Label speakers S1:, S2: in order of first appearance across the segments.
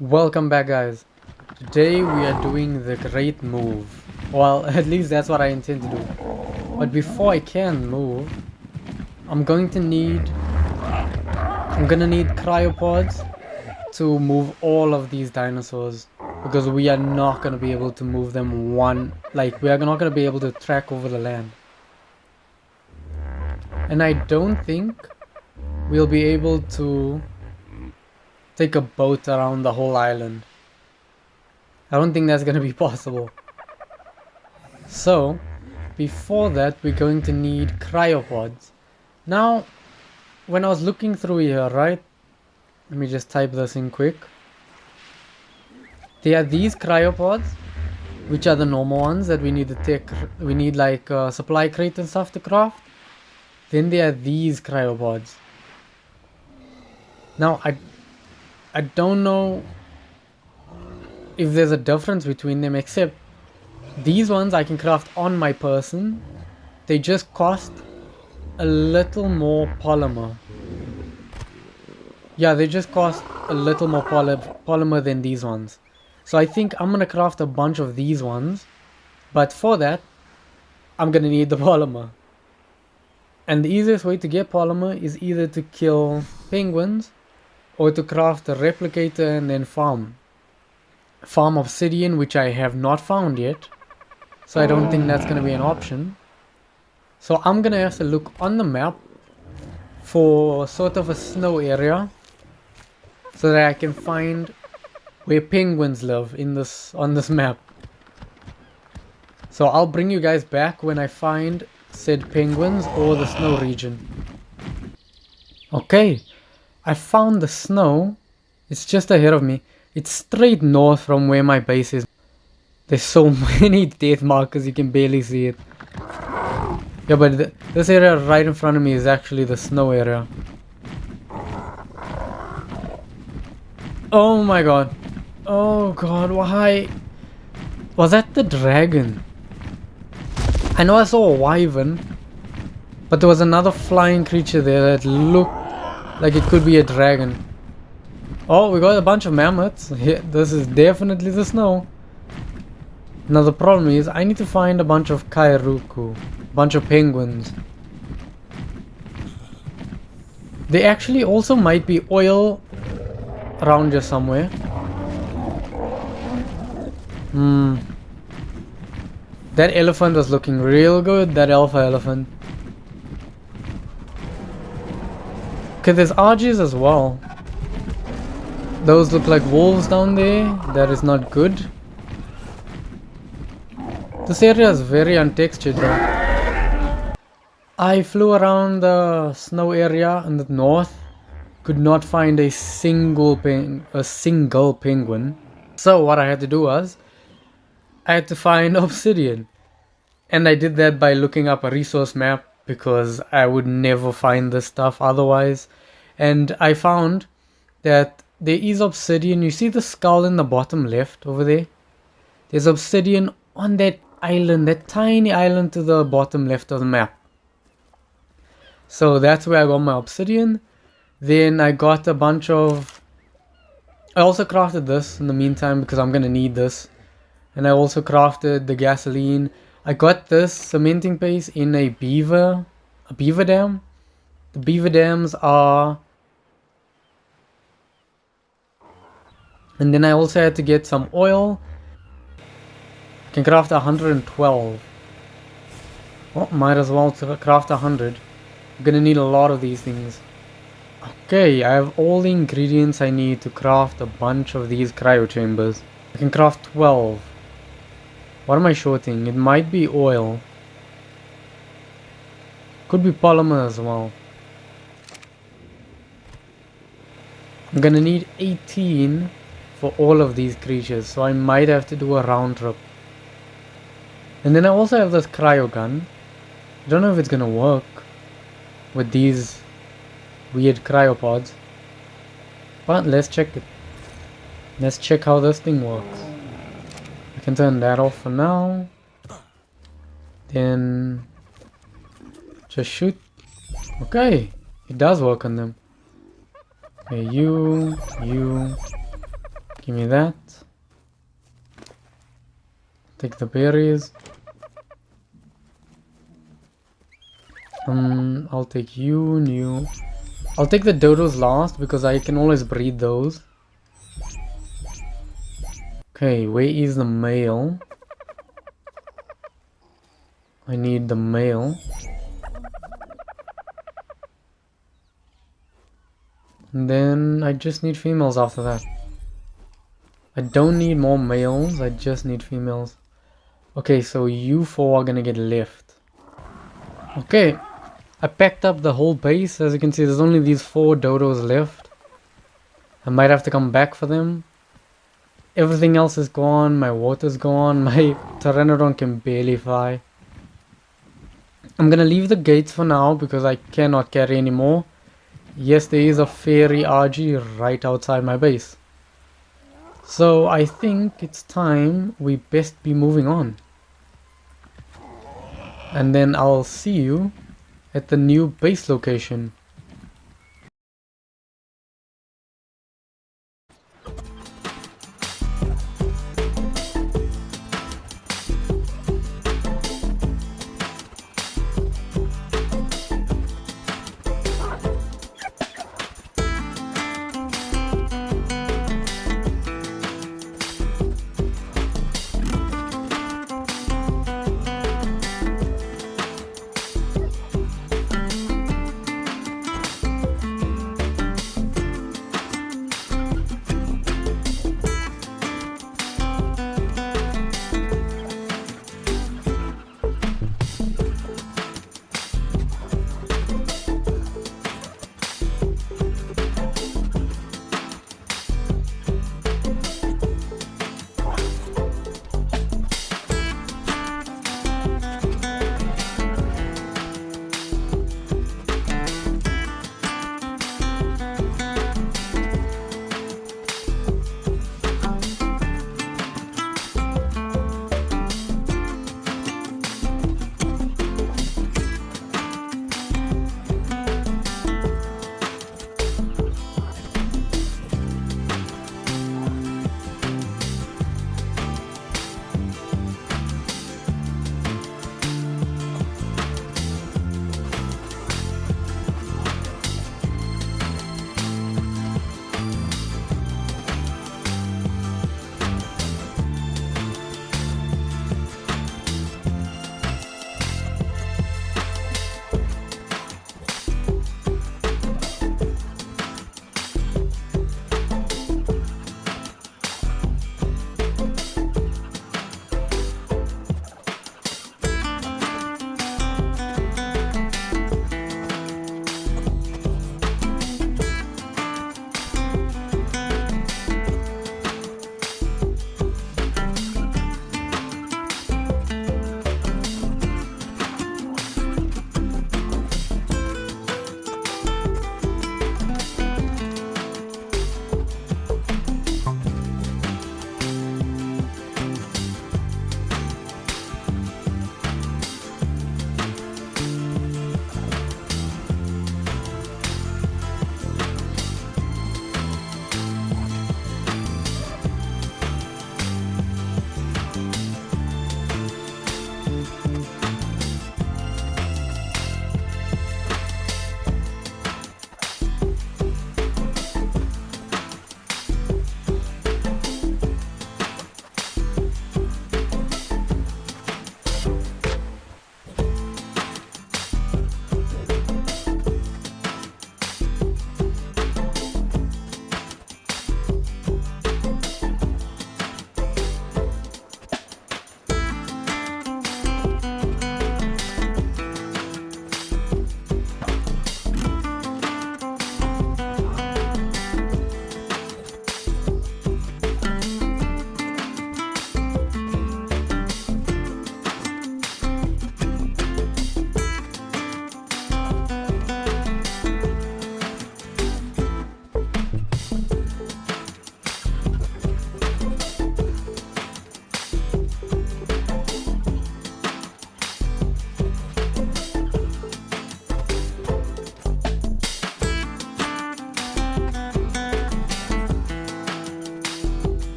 S1: Welcome back, guys. Today we are doing the great move. Well, at least that's what I intend to do. But before I can move, I'm gonna need cryopods to move all of these dinosaurs, because we are not gonna be able to move them we are not gonna be able to track over the land. And I don't think we'll be able to take a boat around the whole island. I don't think that's gonna be possible. So, before that, we're going to need cryopods. Now, when I was looking through here, right? Let me just type this in quick. There are these cryopods, which are the normal ones that we need to take. We need like supply crate and stuff to craft. Then there are these cryopods. Now, I don't know if there's a difference between them, except these ones I can craft on my person. They just cost a little more polymer. Yeah, they just cost a little more polymer than these ones. So I think I'm gonna craft a bunch of these ones, but for that, I'm gonna need the polymer. And the easiest way to get polymer is either to kill penguins or to craft a replicator and then farm obsidian, which I have not found yet. So I don't think that's gonna be an option. So I'm gonna have to look on the map for sort of a snow area, so that I can find where penguins live on this map. So I'll bring you guys back when I find said penguins or the snow region. Okay, I found the snow. It's just ahead of me. It's straight north from where my base is. There's so many death markers you can barely see it. Yeah, but this area right in front of me is actually the snow area. Oh my god. Oh god, why? Was that the dragon? I know I saw a wyvern, but there was another flying creature there that looked like it could be a dragon. Oh, we got a bunch of mammoths. Yeah, this is definitely the snow. Now the problem is I need to find a bunch of kairuku, a bunch of penguins. There actually also might be oil around here somewhere. That elephant was looking real good, that alpha elephant. Okay, there's RGs as well. Those look like wolves down there. That is not good. This area is very untextured though. I flew around the snow area in the north. Could not find a single penguin. So what I had to do was, I had to find obsidian. And I did that by looking up a resource map, because I would never find this stuff otherwise. And I found that there is obsidian. You see the skull in the bottom left over there? There's obsidian on that island, that tiny island to the bottom left of the map. So that's where I got my obsidian. Then I got a bunch of... I also crafted this in the meantime because I'm gonna need this. And I also crafted the gasoline. I got this cementing paste in a beaver dam. The beaver dams are... And then I also had to get some oil. I can craft 112. Well, might as well craft 100. I'm gonna need a lot of these things. Okay, I have all the ingredients I need to craft a bunch of these cryo chambers. I can craft 12. What am I shorting? It might be oil. Could be polymer as well. I'm gonna need 18 for all of these creatures, so I might have to do a round trip. And then I also have this cryo gun. I don't know if it's gonna work with these weird cryopods, but let's check it. Let's check how this thing works. I can turn that off for now. Then just shoot. Okay, it does work on them. Okay, you. Give me that. Take the berries. I'll take you and you. I'll take the dodos last because I can always breed those. Okay, where is the male? I need the male. And then I just need females after that. I don't need more males, I just need females. Okay, so you four are gonna get left. Okay, I packed up the whole base. As you can see, there's only these 4 dodos left. I might have to come back for them. Everything else is gone, my water's gone, my pteranodon can barely fly. I'm gonna leave the gates for now because I cannot carry anymore. Yes, there is a fairy RG right outside my base. So I think it's time we best be moving on. And then I'll see you at the new base location.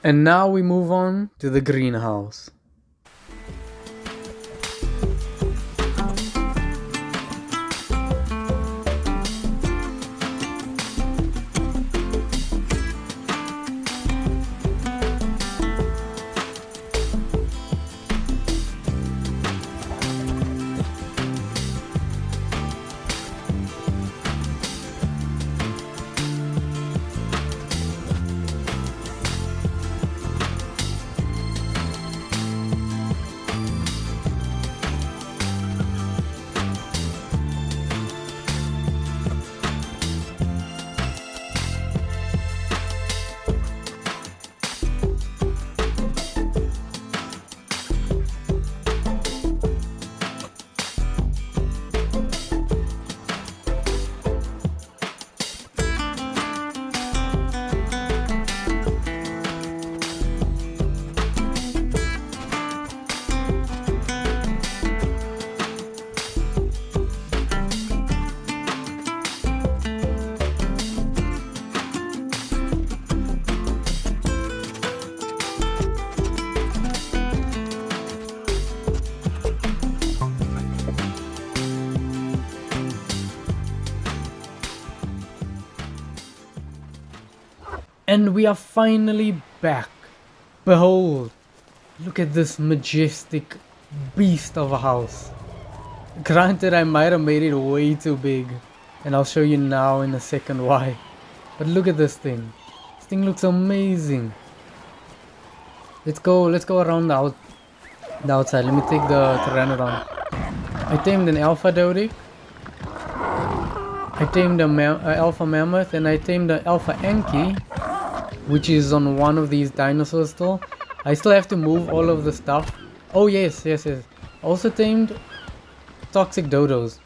S1: And now we move on to the greenhouse. And we are finally back. Behold, look at this majestic beast of a house. Granted, I might have made it way too big, and I'll show you now in a second why. But look at this thing. This thing looks amazing. Let's go around the outside. Let me take the Pteranodon. I tamed an Alpha Dodic. I tamed an Alpha Mammoth, and I tamed an Alpha Anki, which is on one of these dinosaurs still. I still have to move all of the stuff. Oh yes. Also tamed toxic dodos.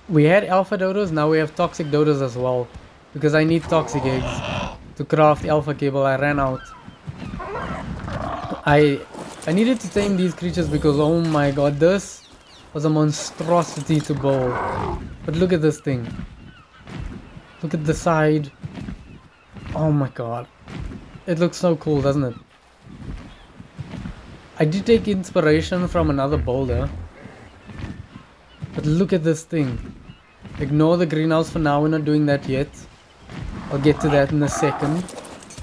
S1: We had alpha dodos, now we have toxic dodos as well. Because I need toxic eggs to craft alpha cable. I ran out. I needed to tame these creatures because oh my god, this was a monstrosity to bowl. But look at this thing. Look at the side. Oh my god. It looks so cool, doesn't it? I did take inspiration from another boulder. But look at this thing. Ignore the greenhouse for now, we're not doing that yet. I'll get to that in a second.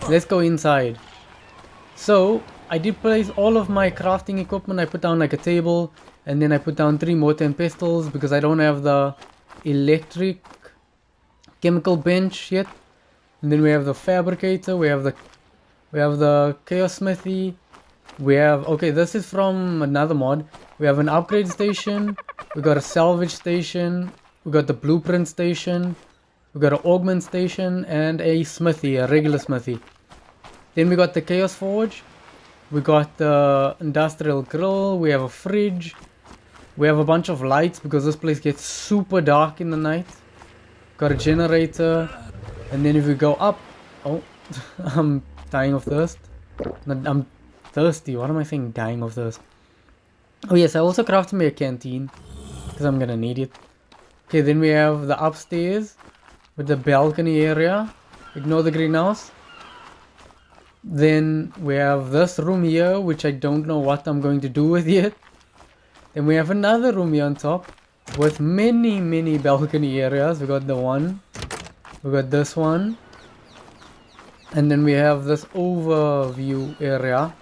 S1: Let's go inside. So, I did place all of my crafting equipment. I put down like a table, and then I put down 3 mortar and pestles because I don't have the electric chemical bench yet. And then we have the fabricator, we have the chaos smithy, we have, okay, this is from another mod. We have an upgrade station, we got a salvage station, we got the blueprint station, we got an augment station, and a smithy, a regular smithy. Then we got the chaos forge, we got the industrial grill, we have a fridge, we have a bunch of lights because this place gets super dark in the night. Got a generator. And then if we go up, oh, I'm dying of thirst. I'm thirsty. What am I saying? Dying of thirst. Oh yes, I also crafted me a canteen because I'm gonna need it. Okay, then we have the upstairs with the balcony area. Ignore the greenhouse. Then we have this room here, which I don't know what I'm going to do with yet. Then we have another room here on top with many balcony areas. We got the one. We got this one, and then we have this overview area,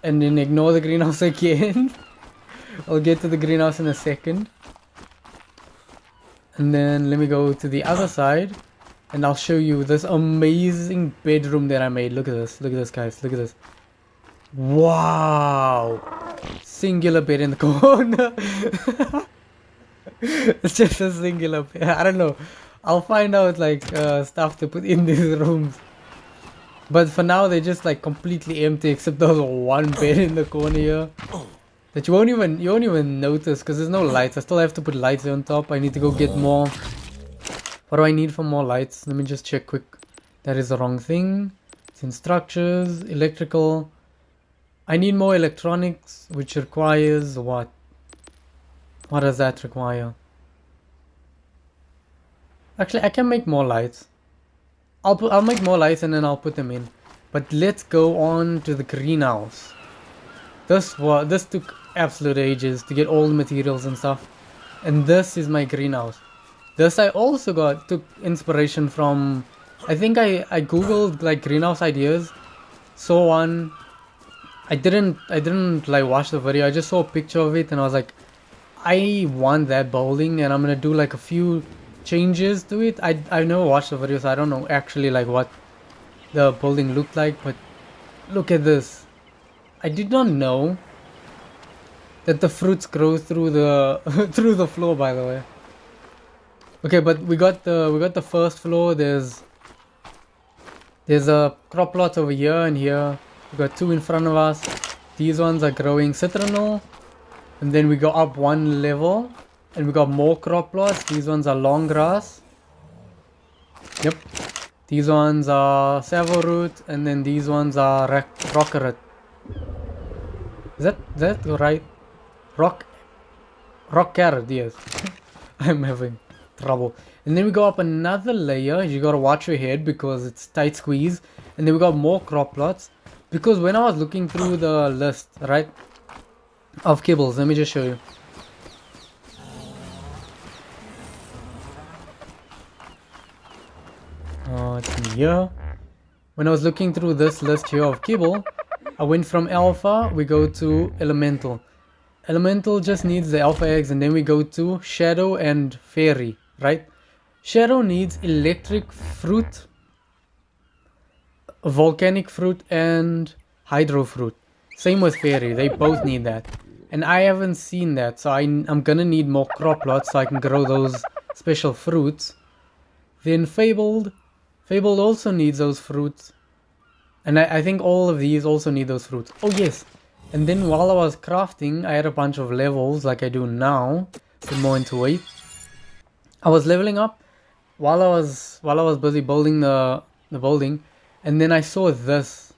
S1: and then ignore the greenhouse again. I'll get to the greenhouse in a second. And then let me go to the other side, and I'll show you this amazing bedroom that I made. Look at this guys, look at this. Wow! Singular bed in the corner. It's just a singular bed. I don't know. I'll find out like stuff to put in these rooms. But for now they're just like completely empty except there's one bed in the corner here that you won't even notice because there's no lights. I still have to put lights on top. I need to go get more. What do I need for more lights? Let me just check quick. That is the wrong thing. It's in structures, electrical. I need more electronics, which requires what? What does that require? Actually, I can make more lights. I'll make more lights and then I'll put them in. But let's go on to the greenhouse. This took absolute ages to get all the materials and stuff. And this is my greenhouse. This I also took inspiration from, I think I googled like greenhouse ideas, saw one. I didn't like watch the video, I just saw a picture of it and I was like, I want that building and I'm gonna do like a few changes to it. I've never watched the video, so I don't know actually like what the building looked like, but look at this. I did not know that the fruits grow through the through the floor, by the way. Okay, but we got the first floor. There's a crop plot over here and here. We got two in front of us. These ones are growing citronal. And then we go up one level and we got more crop plots. These ones are long grass. Yep. These ones are savolroot and then these ones are rockerot. Is that right? Rock carrot, yes. I'm having trouble. And then we go up another layer. You gotta watch your head because it's tight squeeze. And then we got more crop plots. Because when I was looking through the list, right, of kibbles, let me just show you. It's in here. When I was looking through this list here of kibble, I went from alpha, we go to elemental. Elemental just needs the alpha eggs, and then we go to shadow and fairy, right? Shadow needs electric fruit, volcanic fruit, and hydro fruit. Same with fairy, they both need that. And I haven't seen that, so I'm gonna need more crop plots so I can grow those special fruits. Then fabled also needs those fruits. And I think all of these also need those fruits. Oh yes! And then while I was crafting, I had a bunch of levels like I do now. Get more into it. I was leveling up while I was busy building the building, and then I saw this.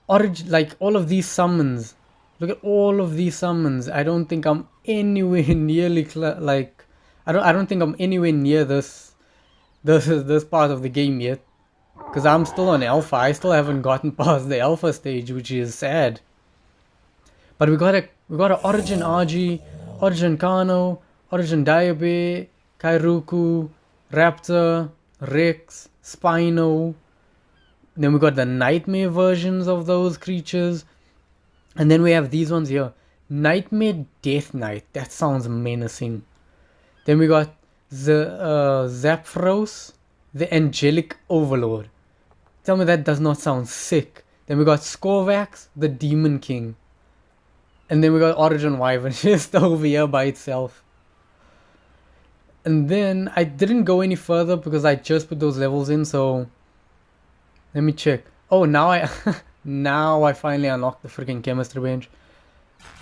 S1: Like all of these summons. Look at all of these summons. I don't think I'm anywhere nearly like I don't think I'm anywhere near this part of the game yet. Because I'm still on alpha. I still haven't gotten past the alpha stage, which is sad. But we got a Origin RG, Origin Kano, Origin Diabe, Kairuku, Raptor, Rex, Spino. Then we got the nightmare versions of those creatures. And then we have these ones here. Nightmare Death Knight. That sounds menacing. Then we got the Zapdos, the Angelic Overlord. Tell me that does not sound sick. Then we got Skorvax, the Demon King. And then we got Origin Wyvern just over here by itself. And then I didn't go any further because I just put those levels in, so let me check. Oh, now I finally unlocked the freaking chemistry bench.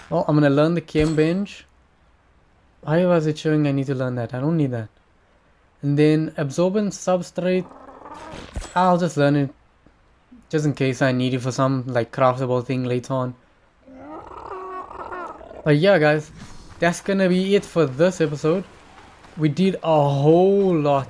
S1: Well, I'm gonna learn the chem bench. Why was it showing I need to learn that? I don't need that. And then absorbent substrate, I'll just learn it just in case I need it for some like craftable thing later on. But yeah guys, that's gonna be it for this episode. We did a whole lot